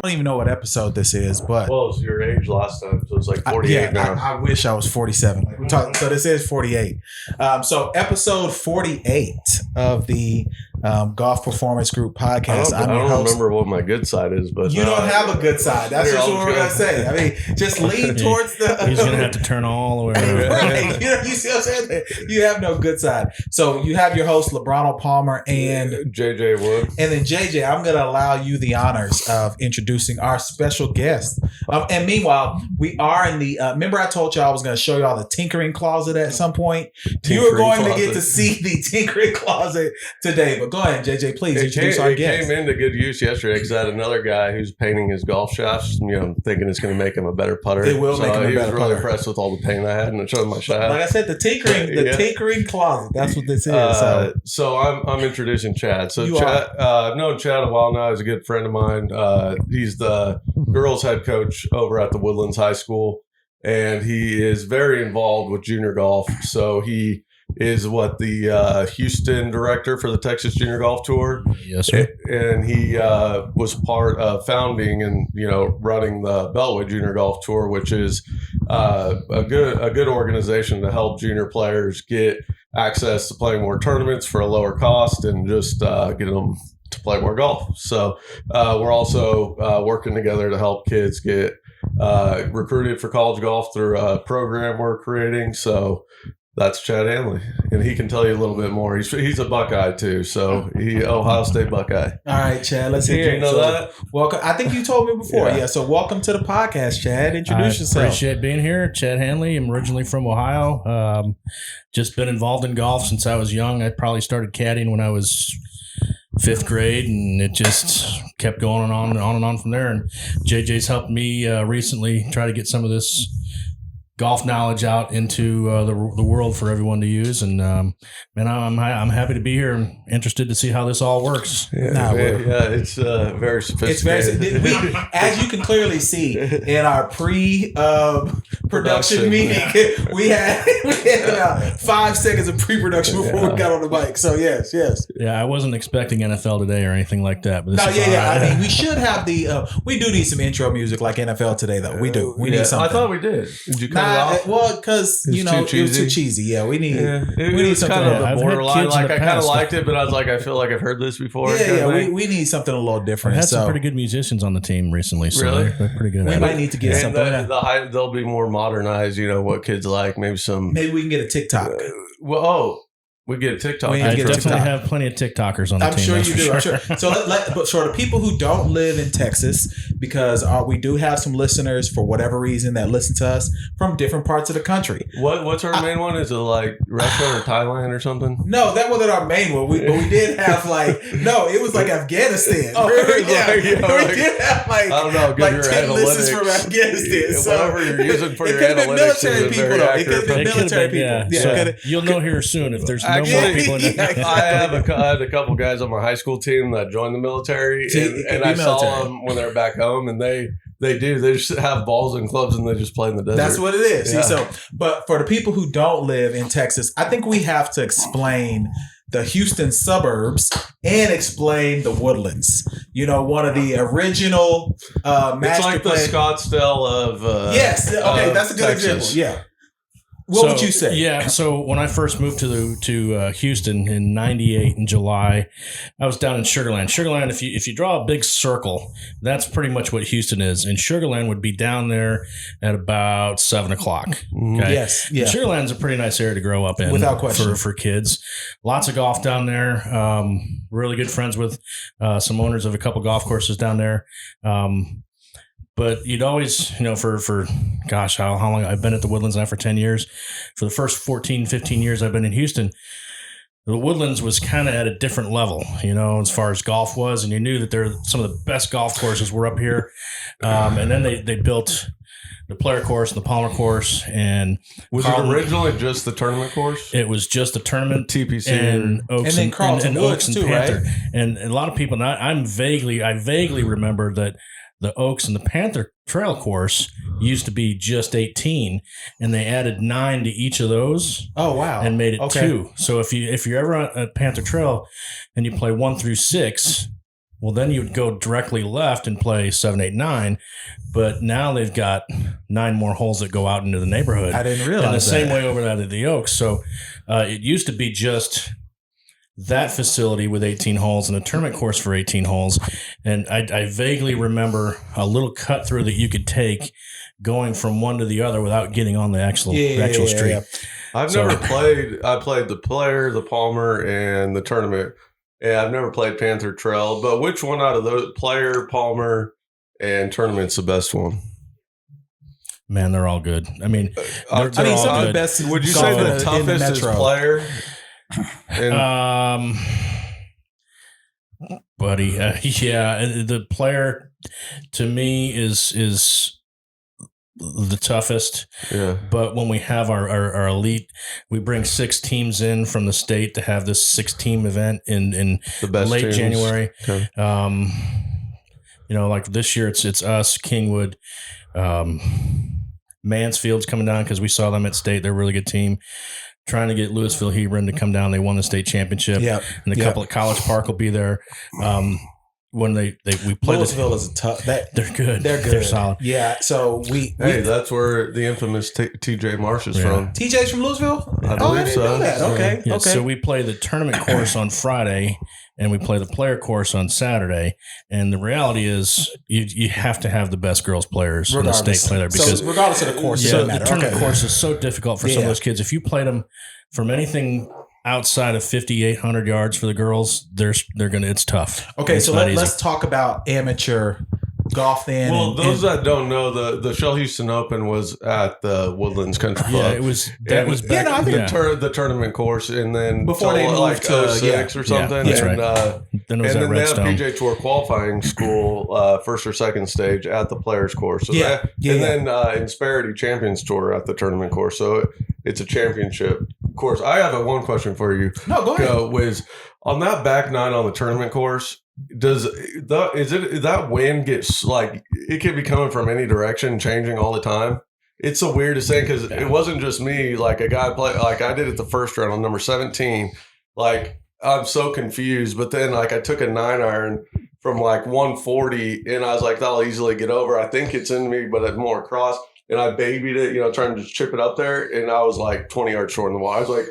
don't even know what episode this is, but well, it was your age last time, so it's like 48 now. I wish I was 47. Like we're talking, so this is 48. So episode 48 of the Golf Performance Group podcast. I don't remember what my good side is, but you don't have a good side. That's just what we're gonna say. I mean, just lean towards the. He's gonna have to turn all the way around. Right. You see what I'm saying? You have no good side. So you have your host Lebronald Palmer and JJ Wood, and then JJ. I'm gonna allow you the honors of introducing our special guest. And meanwhile, we are in the. Remember, I told you I was gonna show y'all the tinkering closet at some point. You are going to get to see the tinkering closet today. But go ahead, JJ. Please introduce our guest. It came into good use yesterday because I had another guy who's painting his golf shafts. Thinking it's going to make him a better putter. It will make him a better putter. He was really impressed with all the paint I had, and it showed my shaft. Like I said, the tinkering closet. That's what this is. So I'm introducing Chad. So Chad, I've known Chad a while now. He's a good friend of mine. He's the girls head coach over at the Woodlands High School, and he is very involved with junior golf. So he is the Houston director for the Texas Junior Golf Tour. Yes, sir. And he was part of founding and running the Beltway Junior Golf Tour, which is a good organization to help junior players get access to playing more tournaments for a lower cost and just get them to play more golf. So we're also working together to help kids get recruited for college golf through a program we're creating. So that's Chad Handley, and he can tell you a little bit more. He's a Buckeye too, so he Ohio State Buckeye. All right, Chad, let's hear it. You know that? Welcome. I think you told me before. Yeah. So welcome to the podcast, Chad. Introduce yourself. Appreciate being here. Chad Handley. I'm originally from Ohio. Just been involved in golf since I was young. I probably started caddying when I was 5th grade, and it just kept going on and on from there. And JJ's helped me recently try to get some of this golf knowledge out into the world for everyone to use, and man, I'm happy to be here. I'm interested to see how this all works. It's very sophisticated. As you can clearly see in our pre-production meeting, we had about 5 seconds of pre-production before we got on the mic. So yes. Yeah, I wasn't expecting NFL today or anything like that. But I mean, we should have we do need some intro music like NFL today, though. We do. We need something. I thought we did. Did you cut it off? Well, because it was too cheesy. Yeah, we need. It was something. Kind of the borderline. Like I kind of liked it, but I was like, I feel like I've heard this before. We need something a little different. I've had some pretty good musicians on the team recently. So really, they're pretty good. We might need to get something. They'll be more modernized. What kids like. Maybe we can get a TikTok. We get a TikTok. I definitely have plenty of TikTokers on the team. I'm sure you do. I'm sure. So, but for the people who don't live in Texas, because we do have some listeners for whatever reason that listen to us from different parts of the country. What's our main one? Is it like Russia or Thailand or something? No, that wasn't our main one. But we did have it was like Afghanistan. We did have I don't know. Like 10 listeners from Afghanistan. Whatever you're using for your analytics. It Military people, though. It could have been military people. So you'll know here soon if there's no more people in the I had a couple guys on my high school team that joined the military, and I saw them when they were back home, and they just have balls and clubs and they just play in the desert. That's what it is. Yeah. See, but for the people who don't live in Texas, I think we have to explain the Houston suburbs and explain the Woodlands. One of the original master It's like plan. The Scottsdale of yes. Okay, that's a good example. Yeah. What would you say? Yeah, so when I first moved to Houston in '98 in July, I was down in Sugarland. Sugarland, if you draw a big circle, that's pretty much what Houston is. And Sugarland would be down there at about 7 o'clock. Okay? Yes, yeah. Sugarland's a pretty nice area to grow up in, without question, for kids. Lots of golf down there. Really good friends with some owners of a couple golf courses down there. But you'd always, for gosh, how long I've been at the Woodlands now for 10 years. For the first 14, 15 years I've been in Houston, the Woodlands was kind of at a different level, as far as golf was. And you knew that some of the best golf courses were up here. And then they built the player course and the Palmer course. And was it originally just the tournament course? It was just a tournament. TPC and Oaks and then Carlton Woods and too, Panther. Right? And a lot of people, I vaguely remember that the Oaks and the Panther Trail course used to be just 18, and they added 9 to each of those. Oh wow! And made it 2. So if you're ever on a Panther Trail and you play 1 through 6, Well, then you would go directly left and play 7, 8, 9. But now they've got 9 more holes that go out into the neighborhood. I didn't realize and the that. same way over at the Oaks. So it used to be just that facility with 18 holes and a tournament course for 18 holes. And I vaguely remember a little cut through that you could take going from one to the other without getting on the actual street. Yeah. I've never played. I played the Player, the Palmer, and the tournament. Yeah, I've never played Panther Trail. But which one out of those, Player, Palmer, and tournament's the best one? Man, they're all good. I mean, some of the best. Would you say the toughest is Player? Buddy, the Player to me is the toughest. Yeah. But when we have our elite, we bring 6 teams in from the state to have this 6-team event in the best late teams. January. Okay. Like this year, it's us, Kingwood, Mansfield's coming down because we saw them at state. They're a really good team. Trying to get Louisville Hebron to come down. They won the state championship. Yep. And a couple at College Park will be there. When we play Louisville is a tough. They're good. They're good. They're solid. Yeah. So that's where the infamous TJ Marsh is from. TJ's from Louisville. I believe so. Know that. Okay. Yeah, okay. So we play the tournament course on Friday, and we play the player course on Saturday. And the reality is, you have to have the best girls players in the state play there because regardless of the course, the tournament course is so difficult for some of those kids. If you played them from anything outside of 5,800 yards for the girls, it's tough. Okay, so let's talk about amateur golf then. Well, those that don't know, the Shell Houston Open was at the Woodlands Country Club. Yeah, it was. That was back. I think the tournament course, and then before they moved like to 06 or something. That's and, right. Then it was and at then they Redstone. have PJ Tour qualifying school, first or second stage at the Players course. So and then Insperity Champions Tour at the tournament course. So it's a championship course. I have one question for you. No, go ahead. Was on that back 9 on the tournament course. Does that wind gets like it could be coming from any direction, changing all the time? It's the weirdest thing because it wasn't just me. Like a guy play like I did it the first round on number 17. Like I'm so confused, but then like I took a 9-iron from like 140, and I was like, that'll easily get over. I think it's in me, but it's more across. And I babied it, trying to just chip it up there, and I was like 20 yards short in the wall. I was like,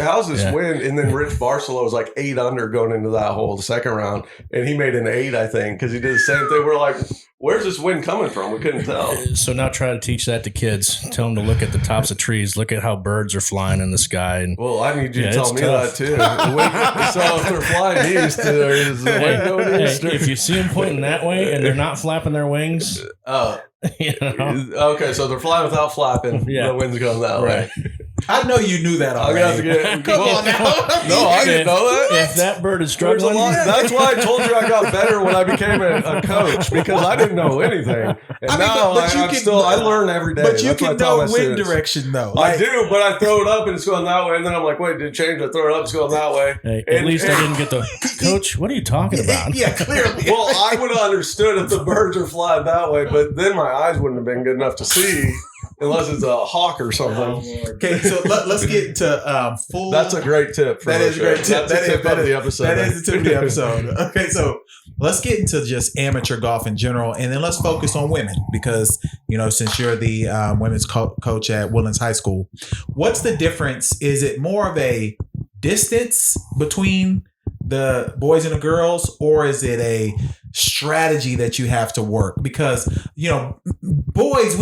how's this wind? And then Rich Barcelo was like 8 under going into that hole the second round, and he made an 8, I think, because he did the same thing. We're like, where's this wind coming from? We couldn't tell. So now try to teach that to kids. Tell them to look at the tops of trees. Look at how birds are flying in the sky. And well, I need you to tell me that too. So if they're flying east, is the wind going east? If you see them pointing that way and they're not flapping their wings, okay, so they're flying without flapping. The wind's going that way. I know you knew that already. Come on now. No, I didn't know that. If that bird is struggling, that's why I told you I got better when I became a coach, because I didn't know anything. And I learn every day. But you can know wind direction though. I do, but I throw it up and it's going that way, and then I'm like, wait, did it change? I throw it up, it's going that way. Hey, at least I didn't get the coach. What are you talking about? Yeah, clearly. Well, I would have understood if the birds are flying that way, but then my eyes wouldn't have been good enough to see. Unless it's a hawk or something. Okay, so let's get into full. That's a great tip. That is a great tip. That's a tip of the episode. That is the tip of the episode. Okay, so let's get into just amateur golf in general, and then let's focus on women because since you're the women's coach at Woodlands High School, what's the difference? Is it more of a distance between the boys and the girls, or is it a strategy that you have to work? Because boys,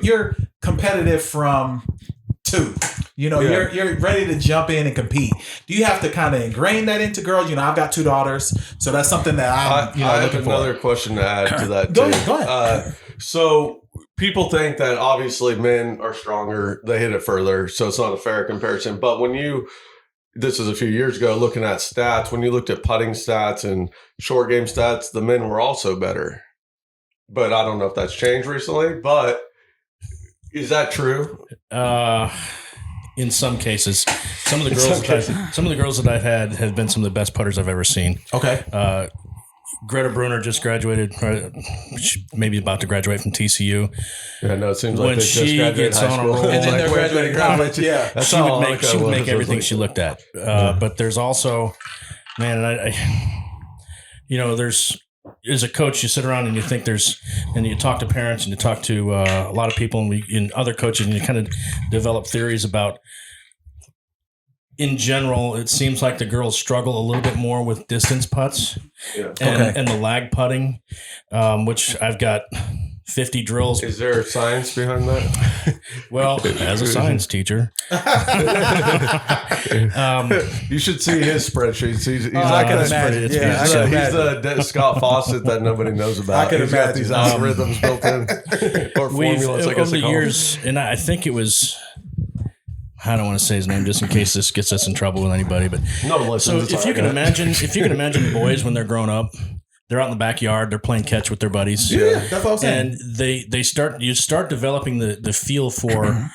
you're competitive from 2. You're ready to jump in and compete. Do you have to kind of ingrain that into girls? I've got 2 daughters, so that's something that I have another question to add to that. Go ahead. So people think that obviously men are stronger, they hit it further, so it's not a fair comparison. But this is a few years ago, looking at stats, when you looked at putting stats and short game stats, the men were also better. But I don't know if that's changed recently, but is that true? In some cases, some of the girls that I've had have been some of the best putters I've ever seen. Okay. Greta Brunner just graduated, maybe about to graduate from TCU. Yeah, no, it seems like when they just she graduated gets high on school. a roll, And then they're graduating college. Yeah, she would make everything she looked at. But there's also, man, and there's as a coach, you sit around and you think and you talk to parents and you talk to a lot of people and other coaches, and you kind of develop theories about. In general, it seems like the girls struggle a little bit more with distance putts and the lag putting, which I've got 50 drills. Is there science behind that? Well, as a science teacher. You should see his spreadsheets. He's I can imagine. He's the Scott Fawcett that nobody knows about. He's got these algorithms built in or formulas, I guess over the years, and I think it was... I don't want to say his name just in case this gets us in trouble with anybody, but so if you can imagine boys when they're growing up, they're out in the backyard, they're playing catch with their buddies. Yeah, that's what I'm saying. And you start developing the feel for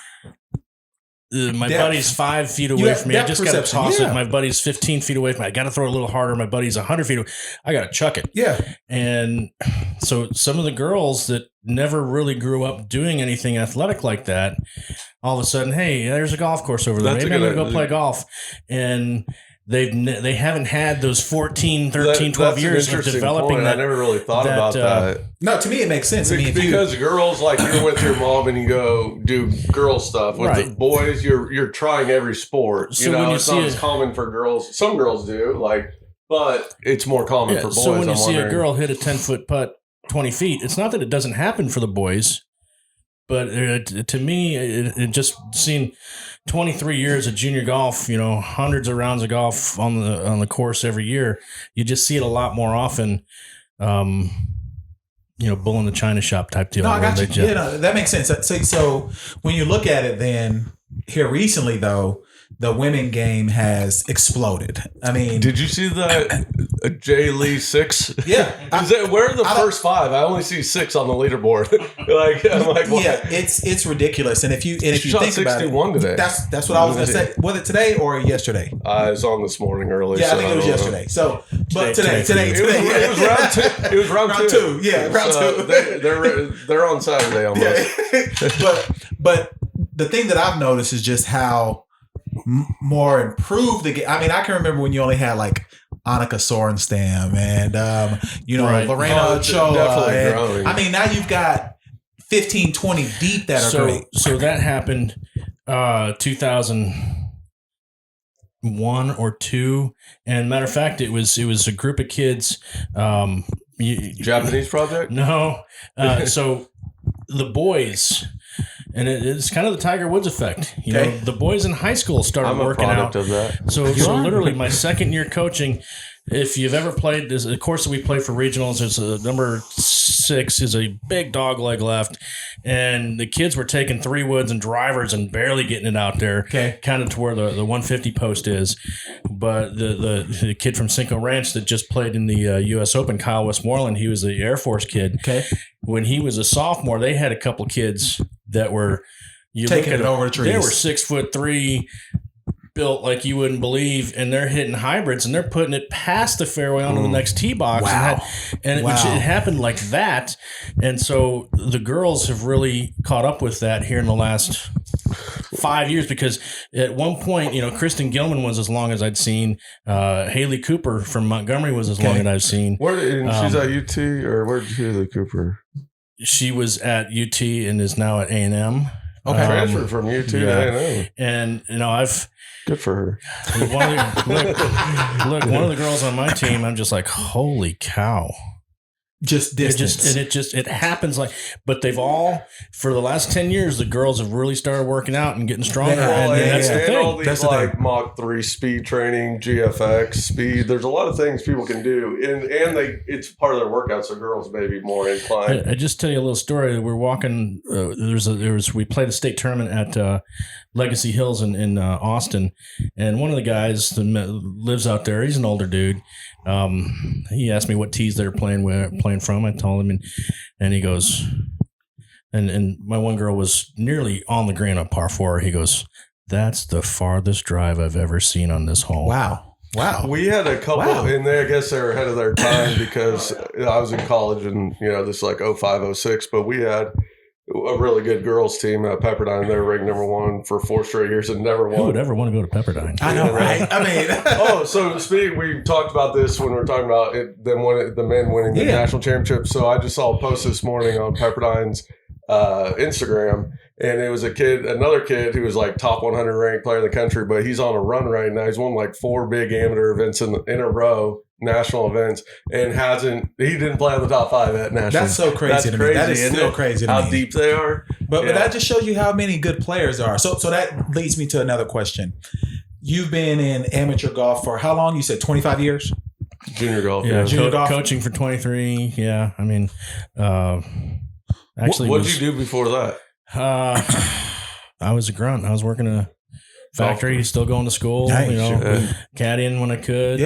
my buddy's 5 feet away from me. I just got to toss it. My buddy's 15 feet away from me. I got to throw it a little harder. My buddy's 100 feet away. I got to chuck it. Yeah. And so some of the girls that never really grew up doing anything athletic like that, all of a sudden, hey, there's a golf course over there. Maybe I'm going to go play golf. And they haven't had those 14, 13, 12 years of developing that. I never really thought about that. No, to me, it makes sense. Because girls, like you're with your mom and you go do girl stuff. With the boys, you're trying every sport. So when you it's not as common for girls. Some girls do, but it's more common for boys. So when you see a girl hit a 10-foot putt 20 feet, it's not that it doesn't happen for the boys, but to me, it just seemed 23 years of junior golf, hundreds of rounds of golf on the course every year. You just see it a lot more often, bull in the china shop type deal. No, I got you. That makes sense. So when you look at it then, here recently, though, the women game has exploded. I mean, did you see the Jay Lee 6? Yeah, where are the first 5? I only see 6 on the leaderboard. I'm like, what? Yeah, it's ridiculous. And if you think about it, today. That's what I was going to say. Was it today or yesterday? It was on this morning early. Yeah, I think it was yesterday. So, but today. It was round 2. It was round 2. Yeah, round 2. They're on Saturday almost. Yeah. But the thing that I've noticed is just how more improved the game. I mean, I can remember when you only had like Annika Sorenstam and Lorena Ochoa. I mean, now you've got 15, 20 deep that are great. So that happened 2001 or 2, and matter of fact, it was a group of kids. Japanese project? No. So the boys. And it's kind of the Tiger Woods effect. The boys in high school started working out. Of that. So literally my second year coaching, if you've ever played, there's a course that we play for regionals. There's a number 6 is a big dog leg left. And the kids were taking 3 woods and drivers and barely getting it out there. Okay. Kind of to where the 150 post is. But the kid from Cinco Ranch that just played in the U.S. Open, Kyle Westmoreland, he was the Air Force kid. Okay. When he was a sophomore, they had a couple kids that were taking it over the trees. They were 6'3", built like you wouldn't believe, and they're hitting hybrids and they're putting it past the fairway onto the next tee box. Wow. It happened like that. And so the girls have really caught up with that here in the last 5 years, because at one point, Kristen Gilman was as long as I'd seen. Haley Cooper from Montgomery was as long as I've seen. She's at UT, or where'd Haley Cooper? She was at UT and is now at A&M. Okay, transferred from UT to A&M. And I've good for her. One of the girls on my team, I'm just like, holy cow. Just distance. It happens but they've all, for the last 10 years, the girls have really started working out and getting stronger. That's the thing. All these Mach 3 speed training, GFX speed. There's a lot of things people can do, and it's part of their workout. So girls may be more inclined. I just tell you a little story. We're walking. We played a state tournament at Legacy Hills in Austin, and one of the guys that lives out there, he's an older dude. He asked me what tees they're playing from. I told him, and he goes, and my one girl was nearly on the green on par 4. He goes, "That's the farthest drive I've ever seen on this hole." Wow. We had a couple in there. I guess they were ahead of their time because I was in college and this is like 05, 06, but we had a really good girls team at Pepperdine. They're ranked number 1 for 4 straight years and never won. Who would ever want to go to Pepperdine? I know, right? I mean, so speaking, we talked about this when we were talking about the men winning the national championship. So I just saw a post this morning on Pepperdine's Instagram, and it was another kid who was like top 100 ranked player in the country, but he's on a run right now. He's won like 4 big amateur events in a row, national events, and he didn't play on the top 5 at national. That's so crazy to me. That is still crazy to me. How deep they are. But that just shows you how many good players are. So that leads me to another question. You've been in amateur golf for how long? You said 25 years? Junior golf. Yeah, junior golf. Coaching for 23. Yeah, I mean, actually, what did you do before that? I was a grunt. I was working a factory, still going to school, caddying when I could,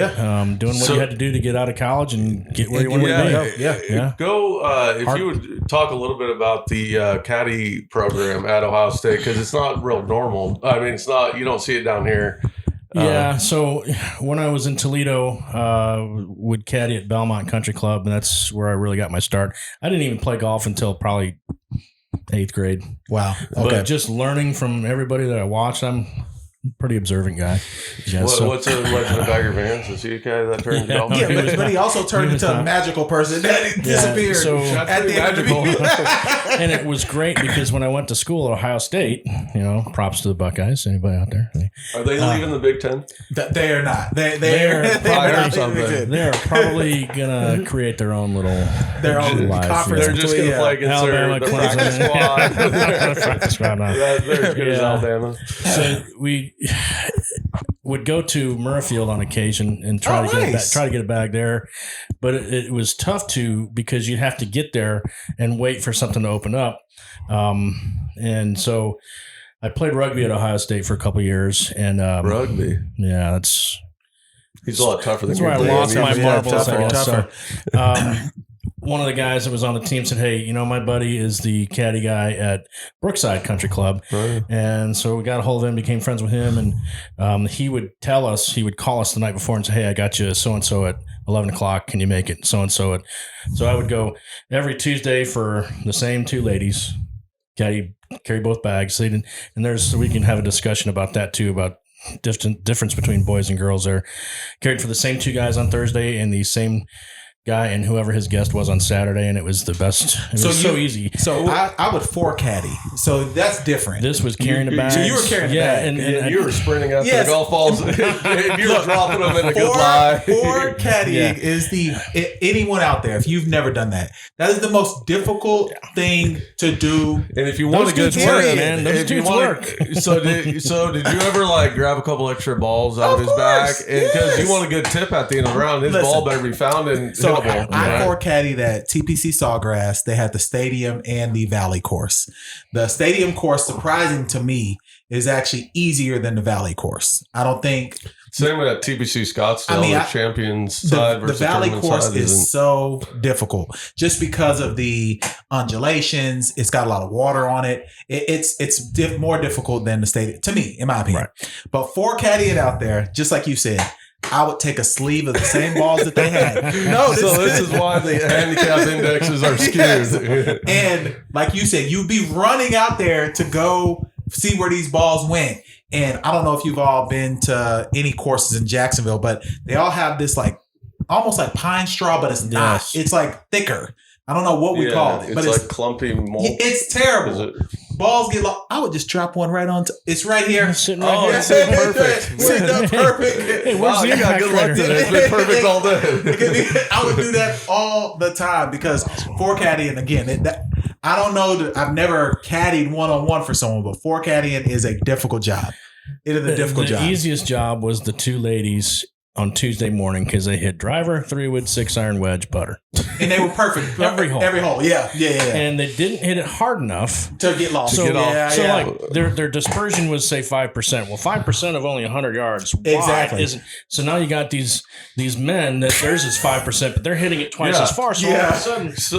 doing what you had to do to get out of college and get where you wanted to be. Yeah. Go, if you would talk a little bit about the caddy program at Ohio State, because it's not real normal. I mean, it's not, you don't see it down here. So when I was in Toledo, would caddy at Belmont Country Club, and that's where I really got my start. I didn't even play golf until probably 8th grade. Wow. Okay. But just learning from everybody that I watched, I'm a pretty observant guy. Yeah, what's a legend of Bagger Vance? Is he a guy that turned golf? Yeah, but he also turned into a magical person that disappeared at the end of the year. And it was great because when I went to school at Ohio State, props to the Buckeyes. Anybody out there? Are they leaving the Big Ten? They are not. They're probably gonna create their own conference. They're just gonna play against Alabama, the practice squad. Practice squad now. They're as good as Alabama. So we would go to Murrayfield on occasion and try to get a bag there, but it was tough because you'd have to get there and wait for something to open up, and so I played rugby at Ohio State for a couple of years, and rugby, he's a lot tougher than that's where I lost my marbles. I guess. So, one of the guys that was on the team said, "Hey, my buddy is the caddy guy at Brookside Country Club." Right. And so we got a hold of him, became friends with him. And he would call us the night before and say, "Hey, I got you so-and-so at 11 o'clock. Can you make it? So-and-so at." So I would go every Tuesday for the same 2 ladies, carry both bags. We can have a discussion about that too, about difference between boys and girls there. Carried for the same 2 guys on Thursday and the same guy and whoever his guest was on Saturday, and it was the best. It was so easy. So I would 4 caddy. So that's different. This was carrying the bags. So you were carrying the bag. And you were sprinting after the golf balls. You were dropping them in a good lie. 4 caddying is anyone out there, if you've never done that is the most difficult thing to do. And if you want a good work, man, those dudes work. So did you ever grab a couple extra balls out of his bag? Because you want a good tip at the end of the round. His ball better be found in. So I 4 caddied at TPC Sawgrass. They had the stadium and the Valley course. The stadium course, surprising to me, is actually easier than the Valley course. I don't think. Same with TPC Scottsdale, the champions side versus the Valley course side is so difficult just because of the undulations. It's got a lot of water on it. It's more difficult than the stadium, to me, in my opinion. Right. But 4 caddying out there, just like you said, I would take a sleeve of the same balls that they had. This is why the handicap indexes are skewed. Yes. And like you said, you'd be running out there to go see where these balls went. And I don't know if you've all been to any courses in Jacksonville, but they all have this almost like pine straw, but it's not. It's thicker. I don't know what we call it. But it's clumpy mold. It's terrible. Balls get lost. I would just drop one right on. It's right here. Sitting right here. It's sitting perfect. Sitting up perfect. Hey, wow, you got good luck today. It's been perfect all day. I would do that all the time because 4 caddying, again, I don't know. I've never caddied one-on-one for someone, but 4 caddying is a difficult job. It is a difficult job. The easiest job was the 2 ladies on Tuesday morning because they hit driver, 3-wood, 6-iron, wedge, putter. And they were perfect. Every hole. Yeah. And they didn't hit it hard enough to get lost. So their dispersion was, say, 5%. Well, 5% of only 100 yards. Exactly. So now you got these men that theirs is 5%, but they're hitting it twice as far. So all of a sudden, it's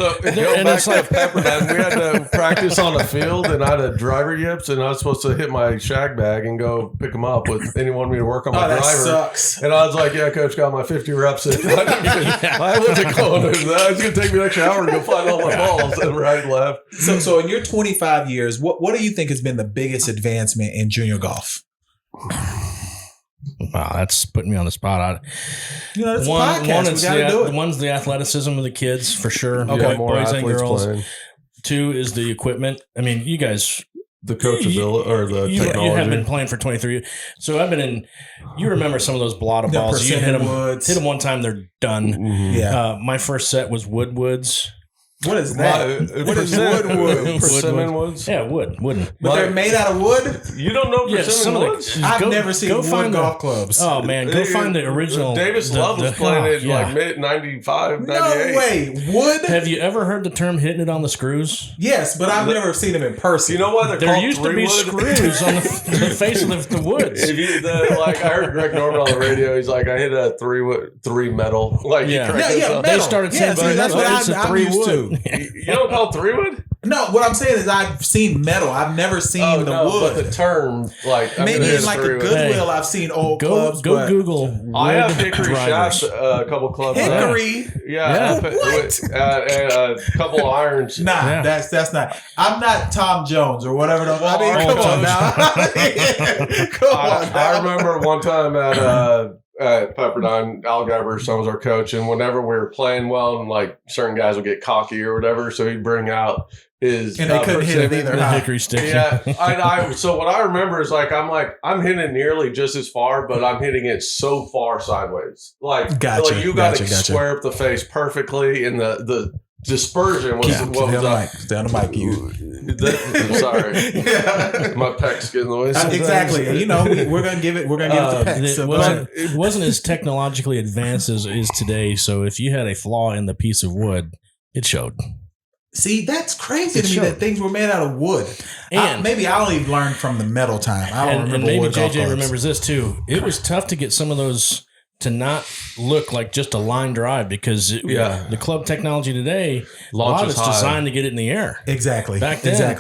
like Pepperdine. We had to practice on the field, and I had a driver yips, and I was supposed to hit my shag bag and go pick them up. And he wanted me to work on my driver. That sucks. And I was like, like, yeah, coach, got my 50 reps in. I wasn't going to that. It's going to take me an extra hour to go find all my balls right and left. So in your 25 years, what do you think has been the biggest advancement in junior golf? Wow, that's putting me on the spot. It's a podcast. We got to do it. One's the athleticism of the kids, for sure. Okay, more boys and girls. Playing. 2 is the equipment. I mean, you guys... The coachability or the technology. You have been playing for 23 years. So I've been in, you remember some of those blotto balls. You hit them one time, they're done. Mm-hmm. Yeah. My first set was Woodwoods. What is that? What is wood? Persimmon woods? Yeah, wooden. But they're made out of wood? You don't know persimmon woods? I've never seen wood golf clubs. Oh, man. Go find the original. Davis Love was playing it like mid-95, 98. No way. Wood? Have you ever heard the term hitting it on the screws? Yes, but I've never seen them in person. You know why they're there called used to be screws on the face of the woods. I heard Greg Norman on the radio. He's like, I hit a three metal. Like, metal. They started saying that's what I'm used to. You don't call it 3-wood? No, what I'm saying is I've seen metal. I've never seen the wood. But the term, like, maybe in like a Goodwill, I've seen old clubs. Go Google. I have hickory shafts, a couple clubs. Hickory? Yeah. What? And a couple of irons. Nah, that's not. I'm not Tom Jones or whatever. I mean, come on now. I remember one time at Pepperdine, Al Geberson was our coach, and whenever we were playing well, and like certain guys would get cocky or whatever, so he'd bring out his and they couldn't hit it either. The hickory stick. Yeah, so what I remember is I'm hitting it nearly just as far, but I'm hitting it so far sideways. Like you got to square up the face perfectly, and the dispersion was what was up. Stay on the mic, you. Sorry, my pecs get in the way. Exactly. We're gonna give it. We're gonna give it the pecs. It wasn't as technologically advanced as it is today. So if you had a flaw in the piece of wood, it showed. See, that's crazy to me that things were made out of wood. And maybe I only learned from the metal time. I don't remember. And maybe wood JJ remembers this too. It was tough to get some of those to not look like just a line drive because the club technology today, a lot of it's designed to get it in the air. Exactly. Back then,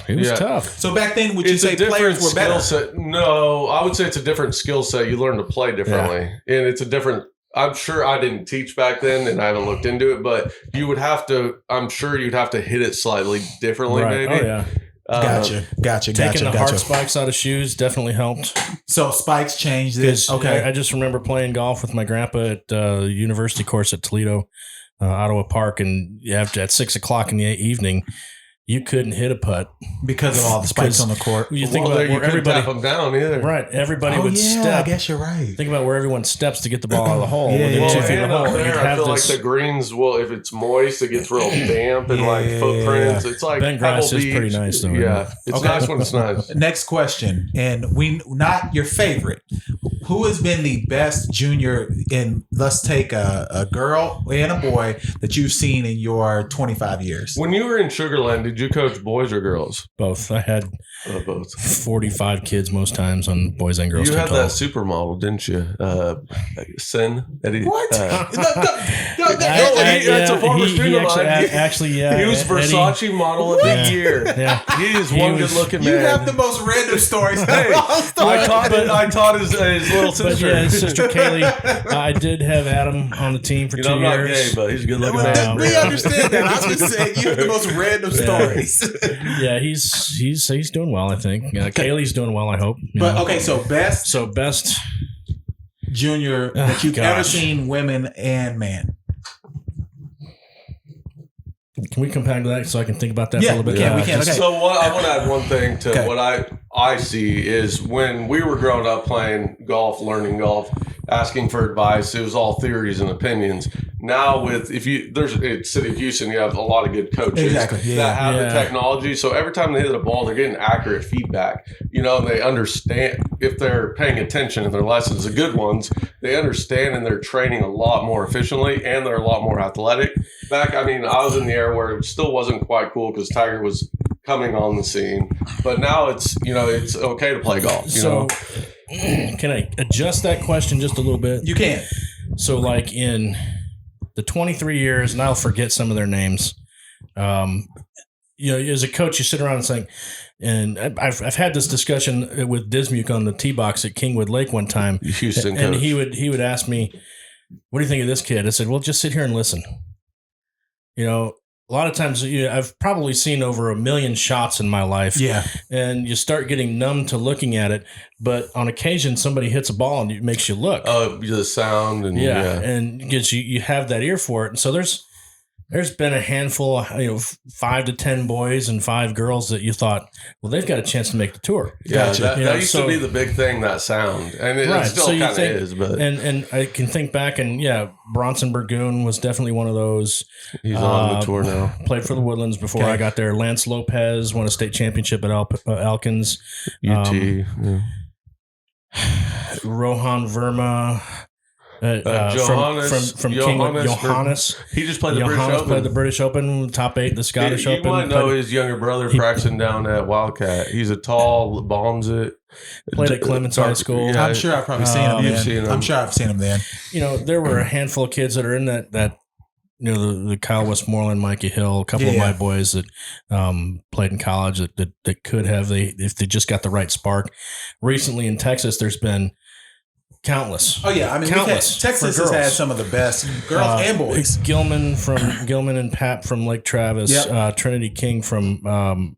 it was tough. So back then, would you say players were better? Set. No, I would say it's a different skill set. You learn to play differently, and it's a different. I'm sure I didn't teach back then, and I haven't looked into it, but you would have to. I'm sure you'd have to hit it slightly differently, maybe. Oh yeah. Gotcha. Taking the hard spikes out of shoes definitely helped. So spikes changed this. Okay. I just remember playing golf with my grandpa at the university course at Toledo, Ottawa Park, and at 6:00 in the evening, you couldn't hit a putt because of all the spikes on the court. You think about where everybody tap them down either. Right, everybody would step. I guess you're right. Think about where everyone steps to get the ball out of the hole. Within 2 feet of the hole. I feel like the greens will, if it's moist, it gets real damp and like footprints. It's like bent grass is pretty nice though. Yeah, it's nice when it's nice. Next question, and not your favorite. Who has been the best junior in? Let's take a girl and a boy that you've seen in your 25 years. When you were in Sugar Land, did you coach boys or girls? Both. I had both. 45 kids most times on boys and girls. You had that supermodel, didn't you? Sin. Eddie. What? That's a former student of mine. Actually, he was Versace Eddie. Model of the Year. Yeah. He is one good-looking man. You have the most random stories. Hey, I taught his little sister. But yeah, his sister Kaylee. I did have Adam on the team for 2 years. I'm not gay, but he's a good-looking man. We understand that. I'm just saying you have the most random stories. Yeah, he's doing well, I think. Kaylee's doing well, I hope. So best junior that you've ever seen, women and man. Can we come back to that so I can think about that for a little bit? Yeah, we can. Okay. So I want to add one thing to what I see is when we were growing up playing golf, learning golf, asking for advice, it was all theories and opinions. Now there's City of Houston, you have a lot of good coaches that have the technology. So every time they hit a ball, they're getting accurate feedback. And they understand if they're paying attention in their lessons, the good ones, they understand and they're training a lot more efficiently and they're a lot more athletic. I was in the era where it still wasn't quite cool because Tiger was coming on the scene, but now it's okay to play golf. Can I adjust that question just a little bit? You can. So like in the 23 years, and I'll forget some of their names. as a coach, you sit around and saying, and I've had this discussion with Dismuke on the tee box at Kingwood Lake one time. Houston and coach. he would ask me, "What do you think of this kid?" I said, "Well, just sit here and listen." A lot of times I've probably seen over 1 million shots in my life. Yeah. And you start getting numb to looking at it. But on occasion, somebody hits a ball and it makes you look. Oh, the sound. And and gives you have that ear for it. And so there's been a handful, 5 to 10 boys and 5 girls that you thought, well, they've got a chance to make the tour. Yeah, gotcha. that used to be the big thing, that sound. And it still kind of is. But and I can think back, and Bronson Burgoon was definitely one of those. He's on the tour now. Played for the Woodlands before I got there. Lance Lopez won a state championship at Elkins. UT. Rohan Verma. Johannes, from Kingwood, Johannes. He just played the British Open. Played the British Open, top 8, the Scottish Open. You might know his younger brother Braxton down at Wildcat. He's a tall, bombs it. Played at Clements High School. I'm sure I've probably seen him. You've seen him. I'm sure I've seen him then. There were a handful of kids that are in that the Kyle Westmoreland, Mikey Hill, a couple of my boys that played in college that could have if they just got the right spark. Recently in Texas, there's been countless. Oh yeah, I mean, Texas has had some of the best girls and boys. Gilman and Pat from Lake Travis, Trinity King from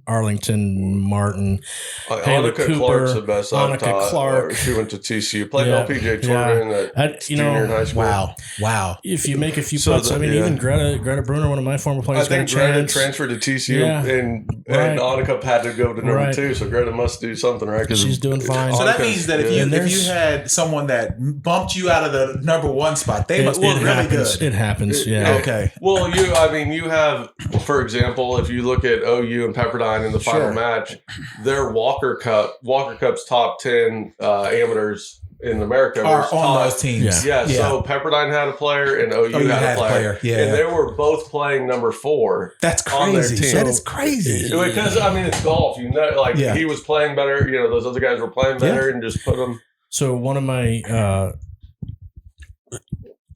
Arlington, Martin, Annika Clark's the best I've taught. Clark. She went to TCU, played LPGA tournament at junior and high school. Wow. If you make a few putts, even Greta Bruner, one of my former players, I think Greta transferred to TCU, and Annika had to go to number 2, so Greta must do something right. She's doing fine. So that means that if you had someone that bumped you out of the number 1 spot, they must look really good. It happens, Okay. Well, you have, for example, if you look at OU and Pepperdine in the final match, their Walker Cup's top 10 amateurs in America are on those teams. Yeah, so Pepperdine had a player and OU had a player. Yeah. And they were both playing number 4. That's crazy. On their team. That is crazy. Because, it's golf. He was playing better. Those other guys were playing better and just put them. So one of my...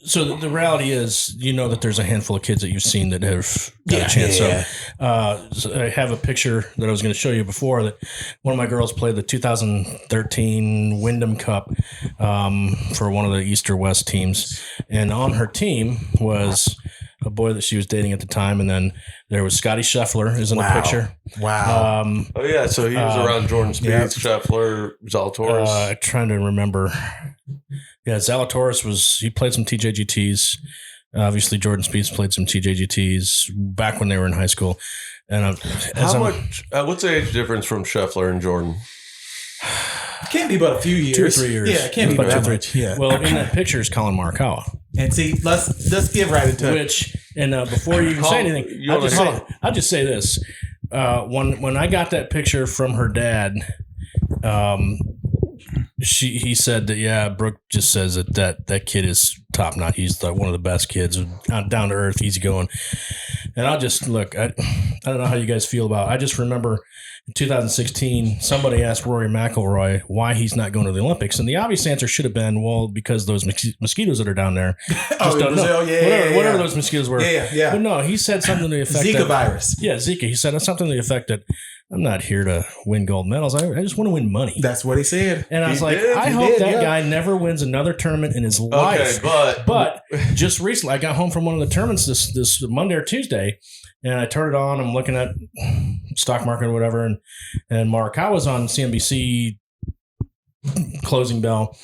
So the reality is, that there's a handful of kids that you've seen that have got a chance. So I have a picture that I was going to show you before that one of my girls played the 2013 Wyndham Cup for one of the East or West teams. And on her team was a boy that she was dating at the time. And then there was Scotty Scheffler is in the picture. Wow. So he was around Jordan Spieth, Scheffler, Zalatoris. I'm trying to remember. Yeah, Zalatoris he played some TJGTs. Obviously, Jordan Spieth played some TJGTs back when they were in high school. And what's the age difference from Scheffler and Jordan? It can't be but a few years. 2 or 3 years. Yeah, it can't be but 2 or 3 years. Yeah. Well, in that picture is Colin Morikawa. And see, let's get right into it. Before you even say anything, I'll just say this. When I got that picture from her dad, he said that Brooke just says that kid is top notch. He's one of the best kids, down to earth, easygoing. And I'll just look. I don't know how you guys feel about it. I just remember in 2016, somebody asked Rory McIlroy why he's not going to the Olympics, and the obvious answer should have been, well, because those mosquitoes that are down there. Whatever those mosquitoes were. Yeah. But no, he said something to the effect Zika virus. Yeah, Zika. He said something to the effect that I'm not here to win gold medals. I just want to win money. That's what he said. And I was I hope that guy never wins another tournament in his life. Okay, but just recently, I got home from one of the tournaments this Monday or Tuesday, and I turned it on. I'm looking at stock market or whatever, and Morikawa's on CNBC closing bell.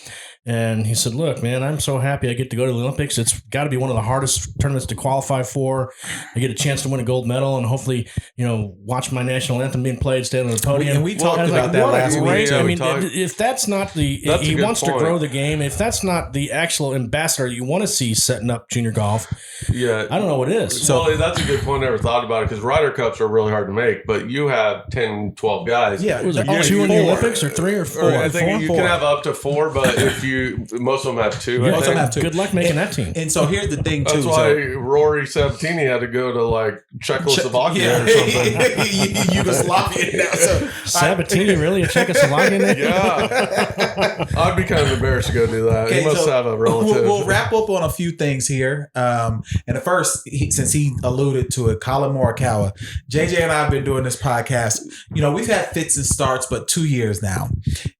And he said, look, man, I'm so happy I get to go to the Olympics. It's got to be one of the hardest tournaments to qualify for. I get a chance to win a gold medal and hopefully, watch my national anthem being played, stand on the podium. And we talked about that last week. I mean, if that's not he wants to grow the game, if that's not the actual ambassador you want to see setting up junior golf, I don't know what it is. So that's a good point. I never thought about it because Ryder Cups are really hard to make, but you have 10, 12 guys. Yeah. Was it 2 in the Olympics or 3 or 4? I think you can have up to 4, but if you most of them have two. Yeah, I most of them think. have two. Good luck making that team. And so here's the thing too. That's why Rory Sabatini had to go to like Czechoslovakia or something. Yugoslavia now. So Sabatini, really a Czechoslovakian name? Yeah, I'd be kind of embarrassed to go do that. Okay, He must so have a relative. We'll wrap up on a few things here. And the first, since he alluded to it, Colin Morikawa, JJ and I have been doing this podcast. We've had fits and starts, but 2 years now.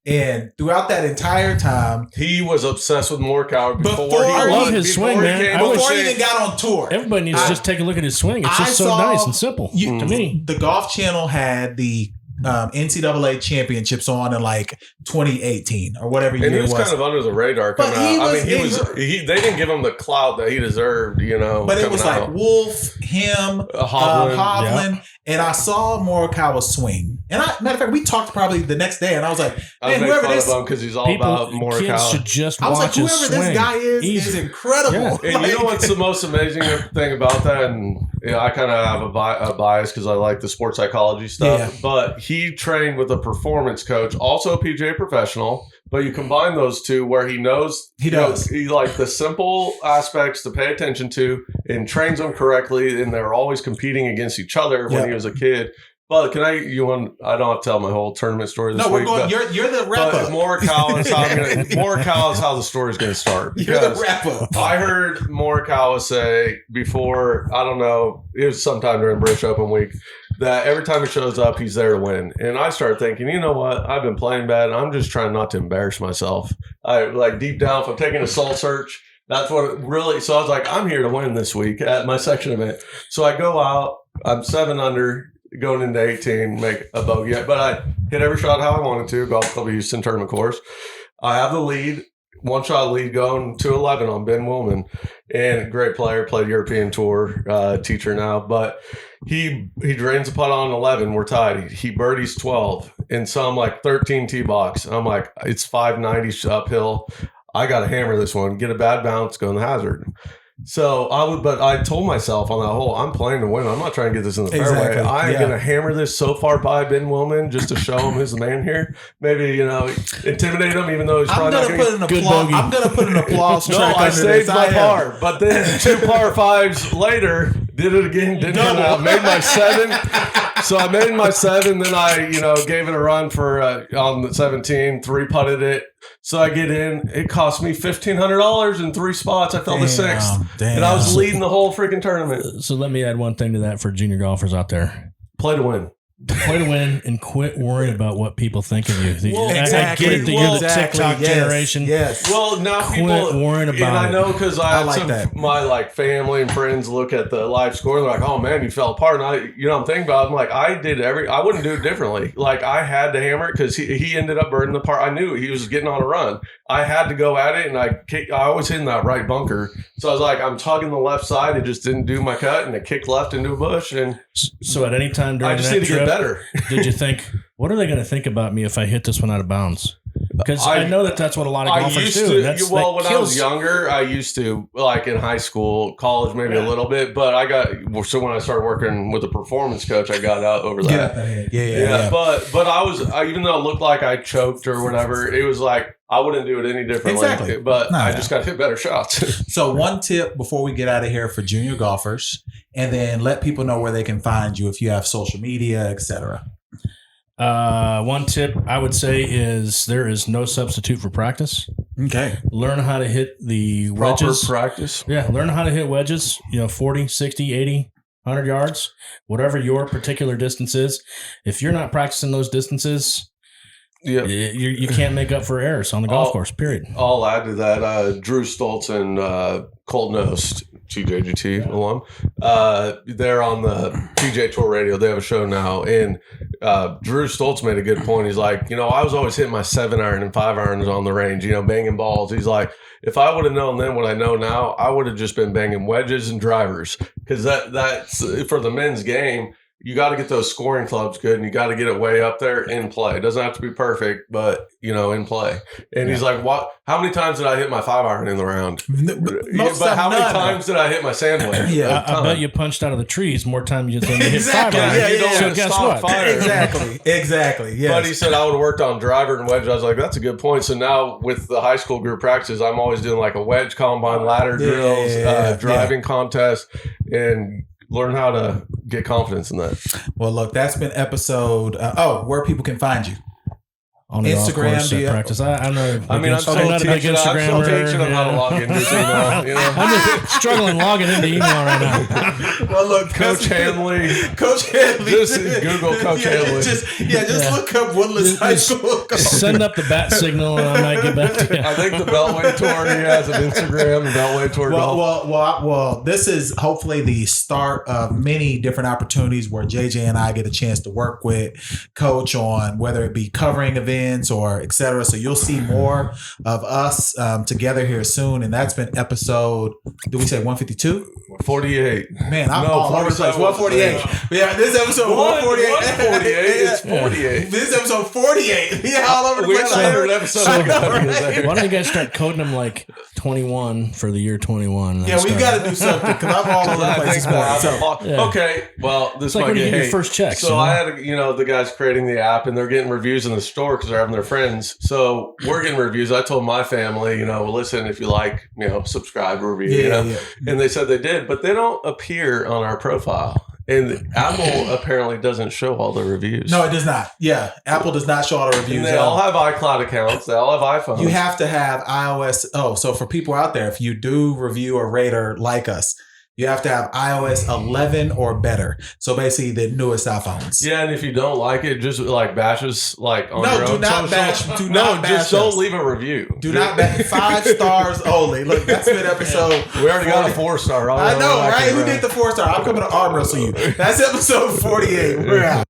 And throughout that entire time, He was obsessed with Morikawa Before- I love his swing, man. before he even got on tour, Everybody needs to just take a look at his swing. It's just I so saw- nice and simple to me. the Golf Channel had the NCAA championships on in like 2018 or whatever year And he was it was. kind of under the radar coming But he out. was- They didn't give him the clout that he deserved, But it was coming like out. Wolf, him, Hovland. Hovland, and I saw Morikawa swing. And matter of fact, we talked probably the next day, and I was like, I was man, making whoever fun this, of him because he's all about Kids Morikawa. should just I was like, watch his whoever swing. this guy is Easy. incredible. Yeah. And you know what's the most amazing thing about that? And I kind of have a bias because I like the sports psychology stuff. Yeah. But he trained with a performance coach, also a PGA professional. But you combine those two where he knows He does. he like the simple aspects to pay attention to and trains them correctly. And they're always competing against each other when Yeah. he was a kid. But I don't have to tell my whole tournament story this No, we're week. going. but- You're the wrap but up. Morikawa is how the story's going to start. You're the Because wrap up. I heard Morikawa say before, I don't know, it was sometime during British Open week, that every time he shows up, he's there to win. And I started thinking, you know what? I've been playing bad. I'm just trying not to embarrass myself. I like deep down, if I'm taking a soul search, that's what it really. So I was like, I'm here to win this week at my section event. So I go out, I'm 7 under. Going into 18, make a bogey. But I hit every shot how I wanted to. Golf Club Houston tournament course. I have the lead, 1 shot lead going to 11 on Ben Willman. And great player, played European Tour, teacher now. But he drains the putt on 11. We're tied. He birdies 12. And so I'm like 13 tee box. I'm like, it's 590 uphill. I got to hammer this one, get a bad bounce, go in the hazard. So I told myself on that hole, I'm playing to win. I'm not trying to get this in the fairway. I'm going to hammer this so far by Ben Willman just to show him who's the man here. Maybe, intimidate him, even though he's I'm probably gonna not put an good applause. bogey. I'm gonna put an applause No, track I under saved this. my I am. par. But then 2 par 5s later, did it again, didn't turn out. Made my 7. So I made my 7. Then I, gave it a run for on the 17, 3-putted it. So I get in. It cost me $1,500 in 3 spots. I fell to 6th. Damn. And I was leading the whole freaking tournament. So let me add one thing to that for junior golfers out there. Play to win. Play to win and quit worrying about what people think of you. Well, I get it that you're the TikTok generation. Yes. Well, now Quit people worrying about and I it. know because I I had like some that. my family and friends look at the live score and they're like, "Oh man, you fell apart." And I'm thinking about it. I'm like, I wouldn't do it differently. Like I had to hammer it because he ended up burning the par. I knew he was getting on a run. I had to go at it, and I always hit in that right bunker. So I was like, I'm tugging the left side. It just didn't do my cut, and it kicked left into a bush. And So at any time during I just that need to trip, get better. did you think, what are they going to think about me if I hit this one out of bounds? Because I know that's what a lot of I golfers used do. to. That When I was kills. younger, I used to, like in high school, college, maybe a little bit. But so when I started working with a performance coach, I got out over that. Yeah. But even though it looked like I choked or whatever, it was like I wouldn't do it any differently. Exactly. But No, I no. just got to hit better shots. So one tip before we get out of here for junior golfers, and then let people know where they can find you if you have social media, etc. One tip I would say is there is no substitute for practice. Okay. Learn how to hit the wedges. Proper practice. Yeah, learn how to hit wedges, 40, 60, 80, 100 yards, whatever your particular distance is. If you're not practicing those distances, Yeah. you can't make up for errors on the golf course, period. I'll add to that. Drew Stoltz and Colton Ost, TJGT alum, they're on the PGA Tour Radio. They have a show now. And Drew Stoltz made a good point. He's like, I was always hitting my 7-iron and 5-irons on the range, banging balls. He's like, if I would have known then what I know now, I would have just been banging wedges and drivers. Because that's for the men's game. you got to get those scoring clubs good, and you got to get it way up there in play. It doesn't have to be perfect, but in play. And he's like, "What? How many times did I hit my 5-iron in the round? But how many times did I hit my sandwich? I bet you punched out of the trees more times than you hit 5-iron. You don't So guess what? fire. Exactly. Yes. But he said I would have worked on driver and wedge. I was like, that's a good point. So now with the high school group practices, I'm always doing like a wedge combine, ladder drills, driving contests, and learn how to get confidence in that. Well, look, that's been episode. Where people can find you. On the Instagram, practice. I know. I mean, I'm still teaching them how to log into email. I'm just struggling logging into email right now. Well, look, Coach Handley. Just Google Coach Handley. Just look up Woodlands High School. Send up the bat signal, and I might get back to you. I think the Beltway Tour. He has an Instagram. The Beltway Tour. Well, this is hopefully the start of many different opportunities where JJ and I get a chance to work with Coach on whether it be covering events or et cetera. So you'll see more of us together here soon. And that's been episode, did we say 152? 48. Man, I'm all over the place. 148. Yeah, this episode 148. 148. It's 48. This is episode 48. Yeah, all over the place. We had 100 episodes. Why don't you guys start coding them like 21 for the year 21? Yeah, we've got to do something because I'm all over the place. Okay, well, this might get your first check. So I had, the guys creating the app, and they're getting reviews in the store because they're having their friends. So we're getting reviews. I told my family, listen, if you like, subscribe, review, and they said they did, but they don't appear on our profile. And Apple apparently doesn't show all the reviews. No, it does not. Yeah, Apple does not show all the reviews. And they all have iCloud accounts. They all have iPhones. You have to have iOS. So for people out there, if you do review or rate or like us, you have to have iOS 11 or better. So basically the newest iPhones. Yeah, and if you don't like it, just bash us on your own. No, do not bash. Do not bash just don't leave a review. Do not bash. 5 stars only. Look, that's been episode. We already got a 4-star. I know, right? Who did the 4-star? I'm coming to arm wrestle you. That's episode 48. We're out.